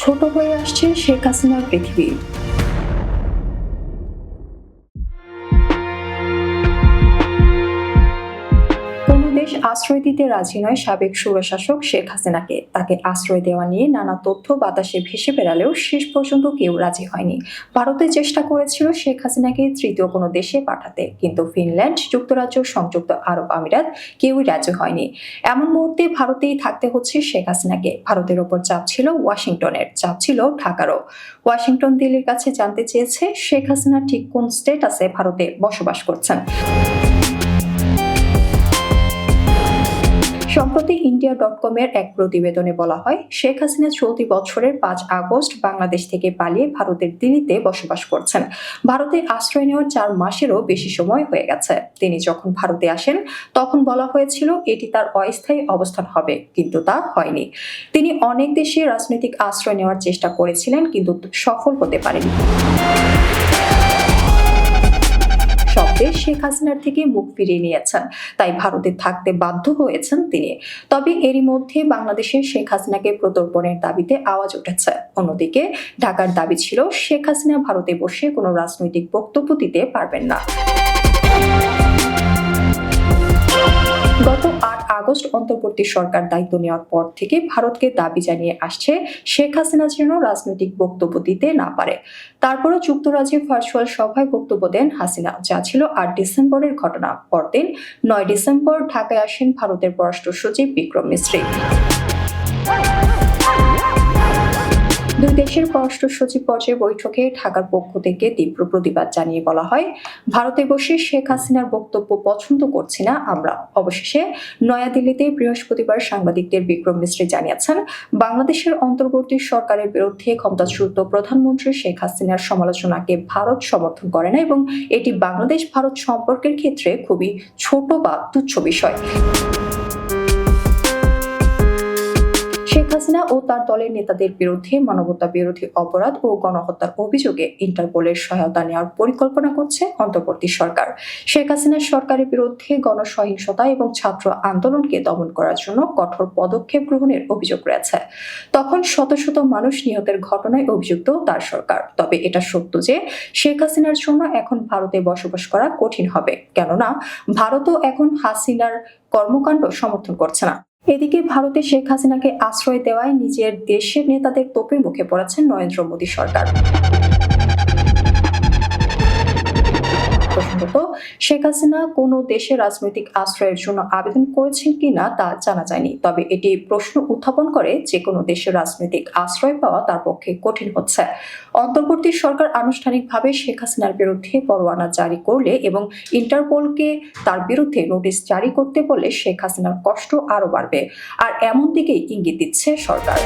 ছোট হয়ে আসছে শেখ হাসিনার পৃথিবী। কোনো দেশ আশ্রয় দিতে রাজি নয় সাবেক স্বৈরশাসক শেখ হাসিনাকে। তাকে আশ্রয় দেওয়া নিয়ে নানা তথ্য বাতাসে ভেসে বেড়ালেও শেষ পর্যন্ত কেউ রাজি হয়নি। ভারতে চেষ্টা করেছিল শেখ হাসিনাকে তৃতীয় কোনো দেশে পাঠাতে, কিন্তু ফিনল্যান্ড, যুক্তরাজ্য, সংযুক্ত আরব আমিরাত কেউই রাজি হয়নি। এমন মুহূর্তে ভারতেই থাকতে হচ্ছে শেখ হাসিনাকে। ভারতের ওপর চাপ ছিল ওয়াশিংটনের, চাপ ছিল ঢাকারও। ওয়াশিংটন দিল্লির কাছে জানতে চেয়েছে শেখ হাসিনা ঠিক কোন স্টেটাসে ভারতে বসবাস করছেন। সম্প্রতি India.com-এর এক প্রতিবেদনে বলা হয়, শেখ হাসিনা চলতি বছরের 5 আগস্ট বাংলাদেশ থেকে পালিয়ে ভারতের দিল্লিতে বসবাস করছেন। ভারতে আশ্রয় নেওয়ার 4 মাসেরও বেশি সময় হয়ে গেছে। তিনি যখন ভারতে আসেন তখন বলা হয়েছিল এটি তার অস্থায়ী অবস্থান হবে, কিন্তু তা হয়নি। তিনি অনেক দেশে রাজনৈতিক আশ্রয় নেওয়ার চেষ্টা করেছিলেন, কিন্তু সফল হতে পারেনি। সব দেশ শেখ হাসিনার থেকে মুখ ফিরিয়ে নিয়েছেন, তাই ভারতে থাকতে বাধ্য হয়েছেন তিনি। তবে এরই মধ্যে বাংলাদেশে শেখ হাসিনাকে প্রত্যর্পণের দাবিতে আওয়াজ উঠেছে। অন্যদিকে ঢাকার দাবি ছিল শেখ হাসিনা ভারতে বসে কোনো রাজনৈতিক বক্তব্য দিতে পারবেন না। গত 8 আগস্ট অন্তর্বর্তী সরকার দায়িত্ব নেওয়ার পর থেকে ভারতকে দাবি জানিয়ে আসছে শেখ হাসিনা যেন রাজনৈতিক বক্তব্য দিতে না পারে। তারপরও যুক্তরাজ্যে ভার্চুয়াল সভায় বক্তব্য দেন হাসিনা, যা ছিল 8 ডিসেম্বরের ঘটনা। পরদিন 9 ডিসেম্বর ঢাকায় আসেন ভারতের পররাষ্ট্র সচিব বিক্রম মিশ্রি। দুই দেশের পররাষ্ট্র সচিব পর্যায়ে বৈঠকে ঢাকার পক্ষ থেকে তীব্র প্রতিবাদ জানিয়ে বলা হয়, ভারতে বসে শেখ হাসিনার বক্তব্য পছন্দ করছি না আমরা। অবশেষে নয়াদিল্লিতে বৃহস্পতিবার সাংবাদিকদের বিক্রম মিশ্রি জানিয়েছেন, বাংলাদেশের অন্তর্বর্তী সরকারের বিরুদ্ধে ক্ষমতাচ্যুত প্রধানমন্ত্রী শেখ হাসিনার সমালোচনাকে ভারত সমর্থন করে না এবং এটি বাংলাদেশ ভারত সম্পর্কের ক্ষেত্রে খুবই ছোট বা তুচ্ছ বিষয়। শেখ হাসিনা ও তার দলের নেতাদের বিরুদ্ধে মানবতা বিরোধী অপরাধ ও গণহত্যার অভিযোগে ইন্টারপোলের সহায়তা নেওয়ার পরিকল্পনা করছে অন্তর্বর্তী সরকার। শেখ হাসিনার সরকারের বিরুদ্ধে গণসহিংসতা এবং ছাত্র আন্দোলনকে দমন করার জন্য কঠোর পদক্ষেপ গ্রহণের অভিযোগ রয়েছে। তখন শত শত মানুষ নিহতের ঘটনায় অভিযুক্ত তার সরকার। তবে এটা সত্য যে শেখ হাসিনার জন্য এখন ভারতে বসবাস করা কঠিন হবে, কেননা ভারতও এখন হাসিনার কর্মকাণ্ড সমর্থন করছে না। এদিকে ভারতে শেখ হাসিনাকে আশ্রয় দেওয়ায় নিজের দেশের নেতাদের তোপের মুখে পড়েছেন নরেন্দ্র মোদী সরকার। প্রসঙ্গত, শেখ হাসিনা কোনো দেশে রাজনৈতিক আশ্রয়ের জন্য আবেদন করেছেন কিনা তা জানা যায়নি। তবে এটি প্রশ্ন উত্থাপন করে যে কোনো দেশে রাজনৈতিক আশ্রয় পাওয়া তার পক্ষে কঠিন হচ্ছে। অন্তর্বর্তী সরকার আনুষ্ঠানিকভাবে শেখ হাসিনার বিরুদ্ধে পরোয়ানা জারি করলে এবং ইন্টারপোলকে তার বিরুদ্ধে নোটিশ জারি করতে বললে শেখ হাসিনার কষ্ট আরো বাড়বে, আর এমন দিকেই ইঙ্গিত দিচ্ছে সরকার।